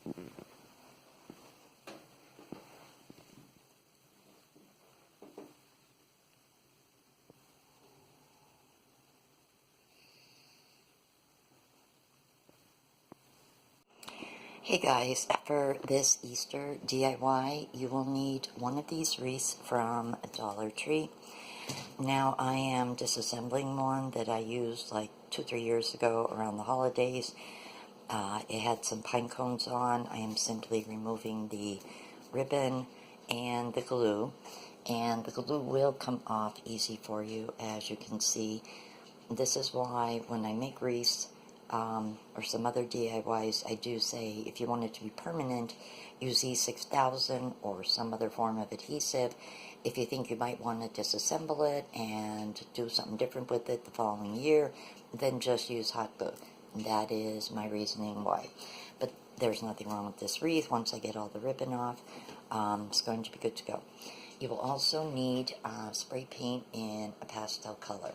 Hey guys, for this Easter DIY, you will need one of these wreaths from Dollar Tree. Now, I am disassembling one that I used like 2-3 years ago around the holidays. It had some pine cones on. I am simply removing the ribbon and the glue. And the glue will come off easy for you, as you can see. This is why when I make wreaths, or some other DIYs, I do say if you want it to be permanent, use E6000 or some other form of adhesive. If you think you might want to disassemble it and do something different with it the following year, then just use hot glue. That is my reasoning why. But there's nothing wrong with this wreath. Once I get all the ribbon off, it's going to be good to go. You will also need spray paint in a pastel color.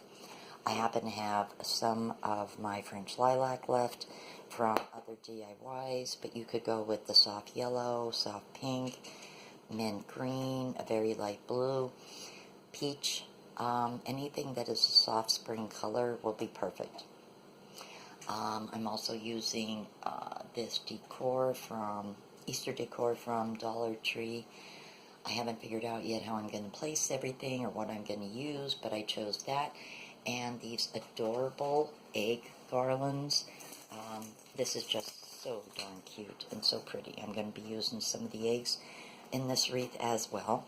I happen to have some of my French lilac left from other DIYs, but you could go with the soft yellow, soft pink, mint green, a very light blue, peach. Anything that is a soft spring color will be perfect. I'm also using this decor from Easter decor from Dollar Tree. I haven't figured out yet how I'm going to place everything or what I'm going to use, but I chose that. And these adorable egg garlands. This is just so darn cute and so pretty. I'm going to be using some of the eggs in this wreath as well.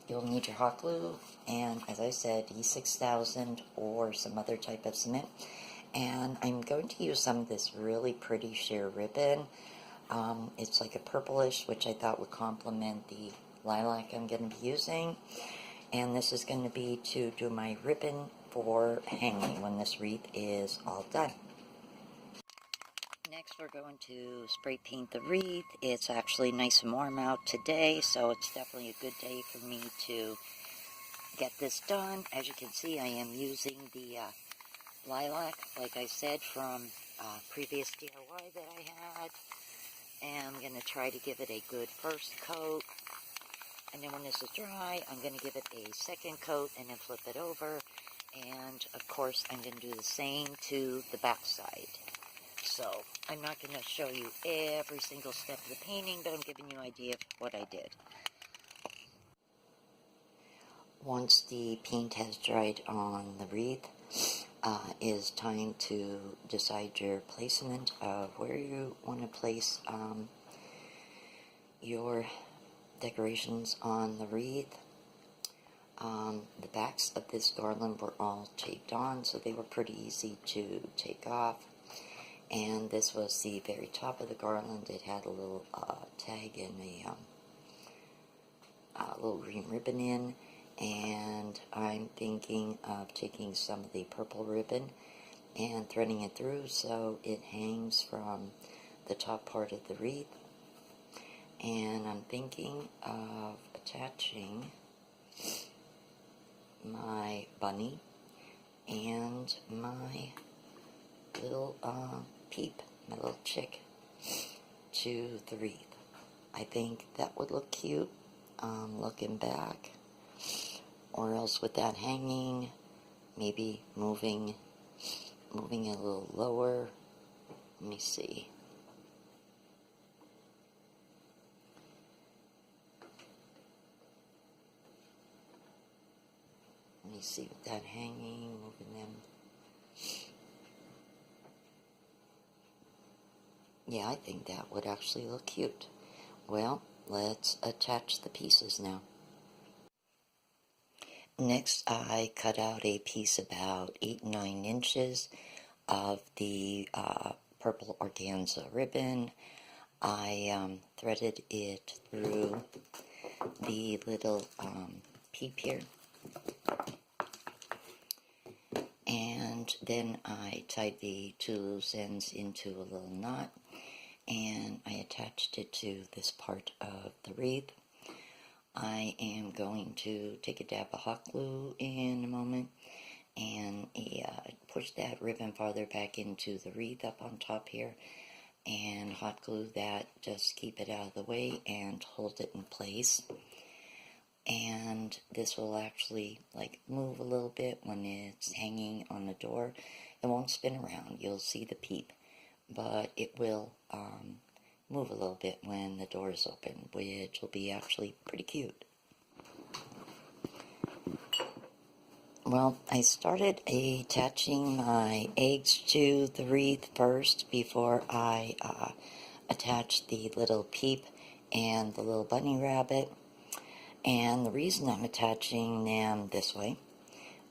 You'll need your hot glue and, as I said, E6000 or some other type of cement. And I'm going to use some of this really pretty sheer ribbon. It's like a purplish, which I thought would complement the lilac I'm going to be using. And this is going to be to do my ribbon for hanging when this wreath is all done. Next, we're going to spray paint the wreath. It's actually nice and warm out today, so it's definitely a good day for me to get this done. As you can see, I am using the lilac, like I said, from previous DIY that I had. And I'm going to try to give it a good first coat. And then when this is dry, I'm going to give it a second coat and then flip it over. And, of course, I'm going to do the same to the back side. So, I'm not going to show you every single step of the painting, but I'm giving you an idea of what I did. Once the paint has dried on the wreath, it is time to decide your placement of where you want to place your decorations on the wreath. The backs of this garland were all taped on, so they were pretty easy to take off. And this was the very top of the garland. It had a little tag and a little green ribbon in. And I'm thinking of taking some of the purple ribbon and threading it through so it hangs from the top part of the wreath. And I'm thinking of attaching my bunny and my little peep, my little chick, to the wreath. I think that would look cute, looking back. Or else with that hanging, maybe moving it a little lower. Let me see. Let me see with that hanging, moving them. Yeah, I think that would actually look cute. Well, let's attach the pieces now. Next, I cut out a piece about 8-9 inches of the purple organza ribbon. I threaded it through the little peep here. And then I tied the two loose ends into a little knot, and I attached it to this part of the wreath. I am going to take a dab of hot glue in a moment and push that ribbon farther back into the wreath up on top here. and hot glue that, just keep it out of the way and hold it in place. And this will actually like move a little bit when it's hanging on the door. It won't spin around, you'll see the peep, but it will move a little bit when the door is open, which will be actually pretty cute. Well, I started attaching my eggs to the wreath first before I attached the little peep and the little bunny rabbit. And the reason I'm attaching them this way,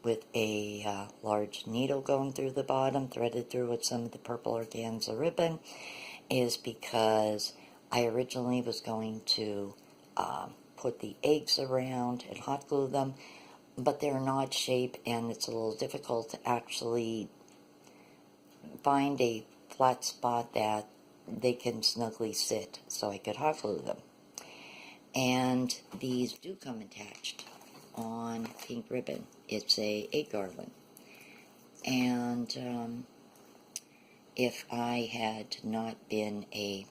with a large needle going through the bottom, threaded through with some of the purple organza ribbon, is because I originally was going to put the eggs around and hot glue them, but they're an odd shape and it's a little difficult to actually find a flat spot that they can snugly sit so I could hot glue them. And these do come attached on pink ribbon. It's a egg garland. And if I had not been a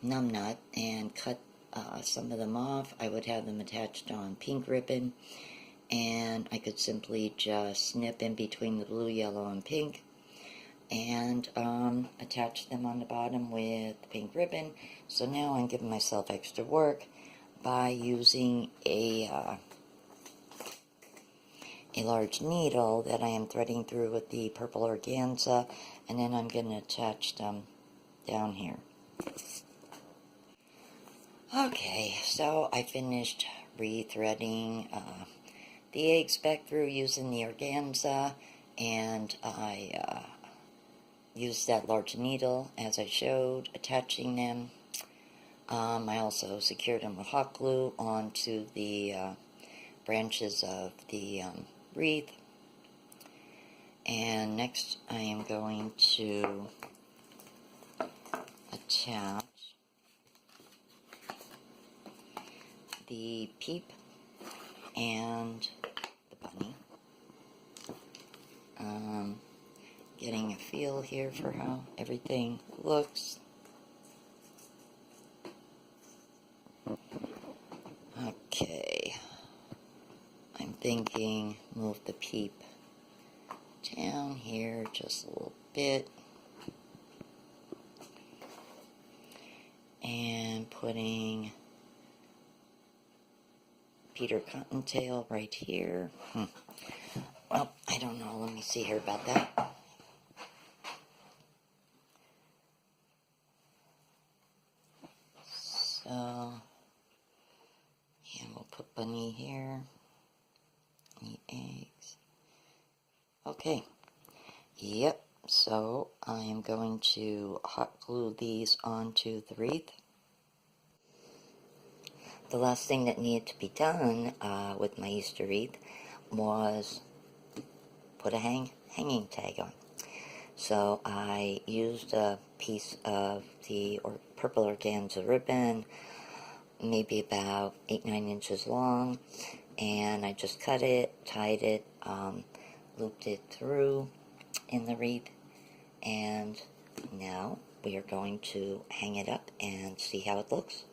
numbnut and cut some of them off, I would have them attached on pink ribbon, and I could simply just snip in between the blue, yellow, and pink and attach them on the bottom with pink ribbon. So now I'm giving myself extra work by using a large needle that I am threading through with the purple organza, and then I'm going to attach them down here. Okay, so I finished rethreading the eggs back through using the organza, and I used that large needle as I showed, attaching them. I also secured them with hot glue onto the branches of the wreath. And next I am going to attach the peep and the bunny. Getting a feel here for how everything looks. Okay, I'm thinking move the peep down here just a little bit and putting Peter Cottontail right here. Well, I don't know, let me see here about that. So, yeah, we'll put Bunny here. The eggs. Okay. Yep. So, I am going to hot glue these onto the wreath. The last thing that needed to be done with my Easter wreath was put a hanging tag on. So I used a piece of the purple organza ribbon, maybe about 8-9 inches long, and I just cut it, tied it, looped it through in the wreath, and now we are going to hang it up and see how it looks.